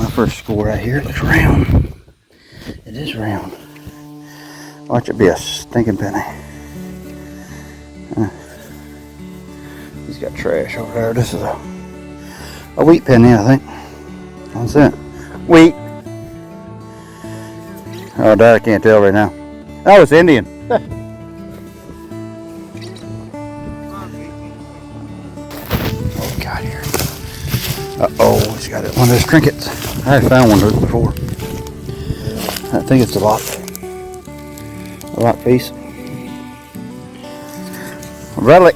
my first score right here. It looks round. It is round. Watch it be a stinking penny. He's got trash over there. This is a wheat penny, I think. What's that? Wheat. Oh, Dad, I can't tell right now. Oh, it's Indian. What we got here? Uh-oh, he's got one of those trinkets. I found one of those before. I think it's a lock piece. A relic.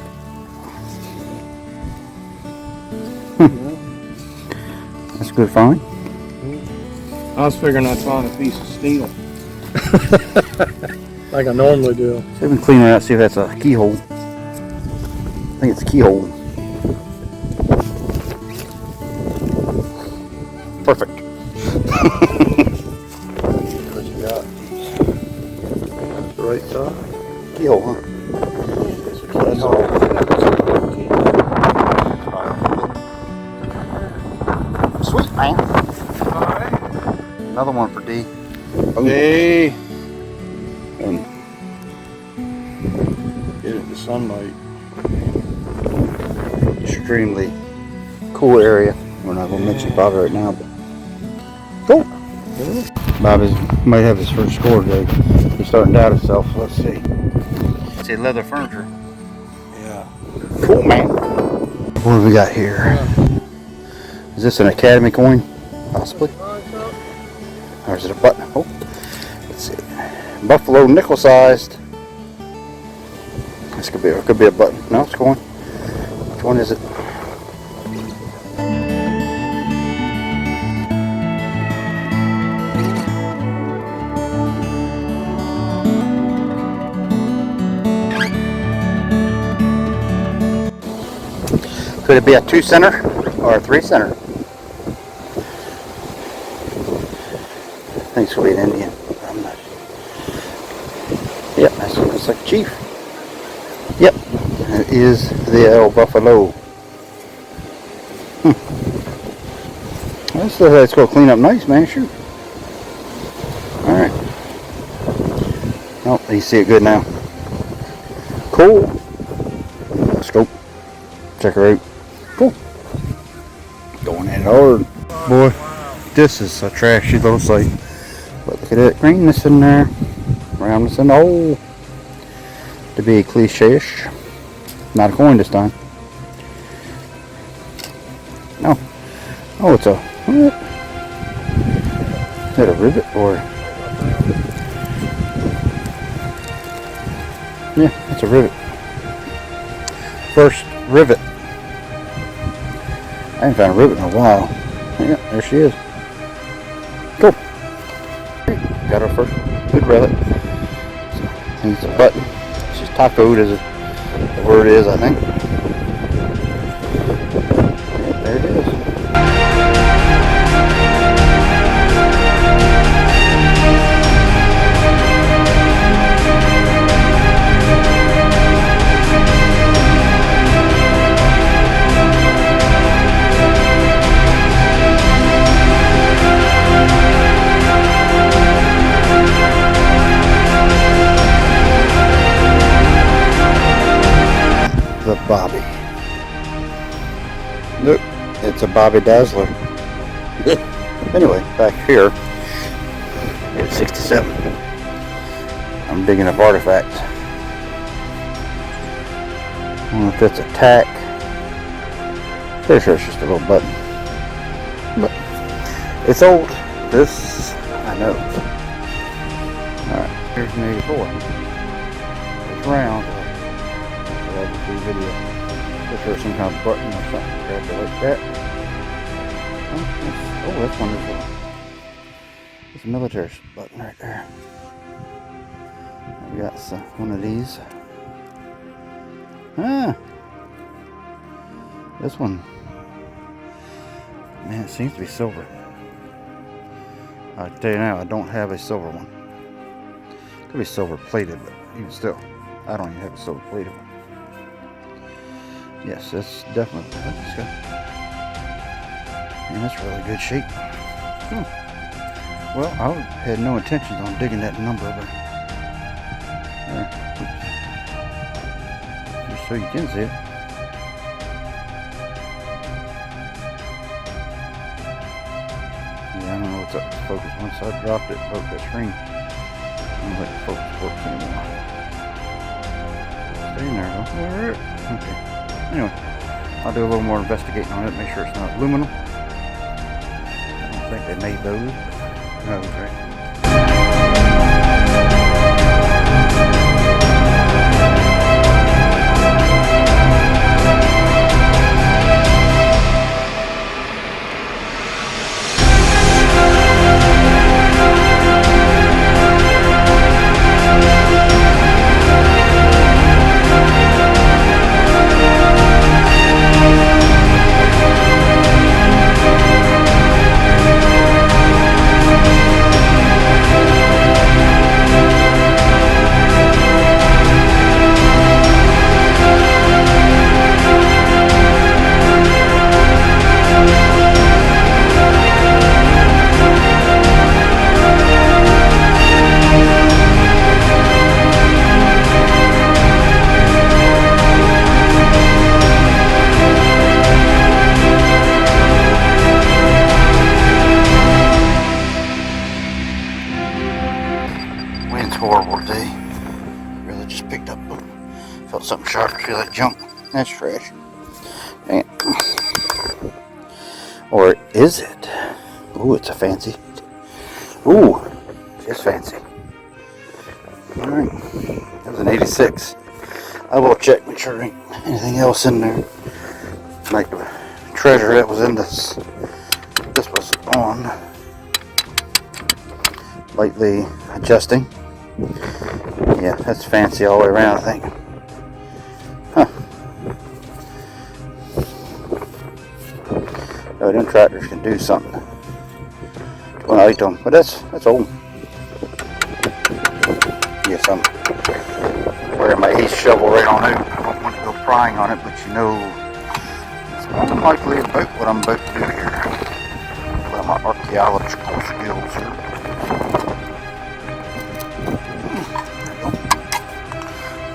That's a good find. I was figuring I'd find a piece of steel. Like I normally do. See if we can clean it out, see if that's a keyhole. I think it's a keyhole. Perfect. What you got? That's the right side. Keyhole, huh? Keyhole. Sweet, man. Another one for D. Hey. Get it in the sunlight. Extremely cool area. We're not going to mention Bobby right now, but cool. Bobby might have his first score today. He's starting to doubt himself. Let's see. Let's see, leather furniture. Yeah. Cool, man. What do we got here? Is this an Academy coin? Possibly. Or is it a button? Oh, let's see. Buffalo nickel sized. This could be a button. No, it's a coin. Which one is it? Could it be a 2-center or a 3-center? I think it's going to be an Indian. I'm not. Yep, that looks like a chief. Yep, it is the El Buffalo. Let's go clean up nice, man. Shoot. All right. Oh, you see it good now. Cool. Let's go. Check her out. Cool. Going in hard. Boy, this is a trashy little site. But look at that greenness in there. Roundness in the hole. To be cliche-ish. Not a coin this time. No. Oh, it's a... What? Is that a rivet or... Yeah, it's a rivet. First rivet. I haven't found a rivet in a while. Yeah, there she is. Cool. Got our first good relic. So, I think it's a button. It's just tacoed as the word is, I think. Yeah, there it is. The Bobby. Look, it's a Bobbydazzeler. Anyway, back here at 67. I'm digging up artifacts. I don't know if that's a tack. Pretty sure it's just a little button. But it's old. This, I know. Alright, here's an 84. It's round. Video. Look for some kind of button or something. Grab it like that. Oh, that's one as well. It's a military button right there. We got one of these. Ah, this one. Man, it seems to be silver. I'll tell you now, I don't have a silver one. Could be silver plated, but even still, I don't even have a silver plated one. Yes, that's definitely. And that's really good shape. Well, I had no intentions on digging that number, but just so you can see it. Yeah, I don't know what's up with the focus. Once I dropped it, broke that screen. I don't think the focus works anymore. Stay in there though. Alright. Okay. Anyway, I'll do a little more investigating on it, make sure it's not aluminum. I don't think they made those. No, right? Horrible today. Really just picked up, felt something sharp, feel like junk. That's trash. Dang it. Or is it? Ooh, it's a fancy. Ooh, it's fancy. Alright, that was an 86. I will check, make sure there ain't anything else in there. Like the treasure that was in this. This was on. Lightly adjusting. Yeah, that's fancy all the way around, I think. Huh. Oh, them tractors can do something. When I eat them, but that's old. Yes, I'm wearing my ace shovel right on out. I don't want to go prying on it, but you know, it's unlikely about what I'm about to do here. Well, my archaeological skills here.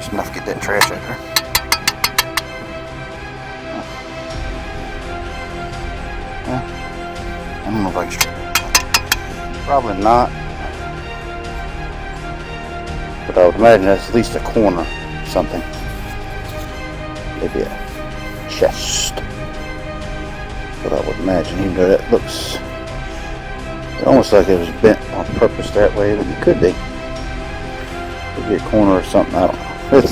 Enough to get that trash out there. I don't know if I can straighten it. Probably not. But I would imagine that's at least a corner or something. Maybe a chest. But I would imagine, even though that looks almost like it was bent on purpose that way, but it could be. Could be a corner or something, I don't know. It's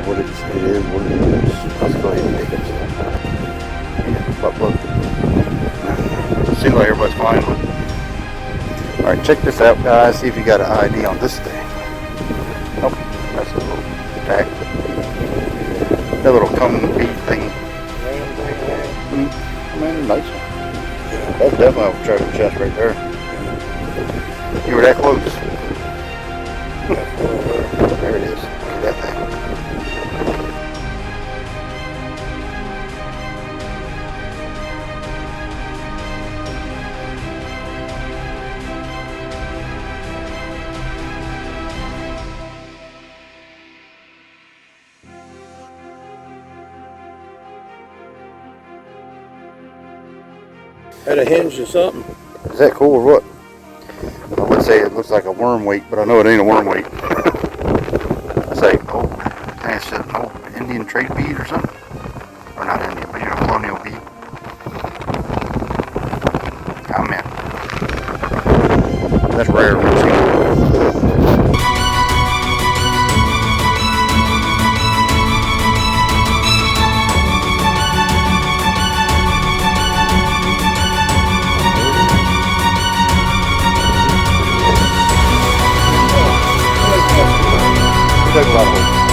what it is what it is. Let's go ahead and take it. Yeah, look. Seems like everybody's fine with it. Alright, check this out, guys. See if you got an ID on this thing. Oh, that's a little tag. That little cone bead thing. Man, nice one. That's definitely a treasure chest right there. You were that close. There it is. That thing. Had a hinge or something. Is that cool or what? I would say it looks like a worm weight, but I know it ain't a worm weight. I say, oh, that's an old Indian trade bead or something. Or not Indian, but colonial bead. Comment. That's rare when you see it. Took a lot of work.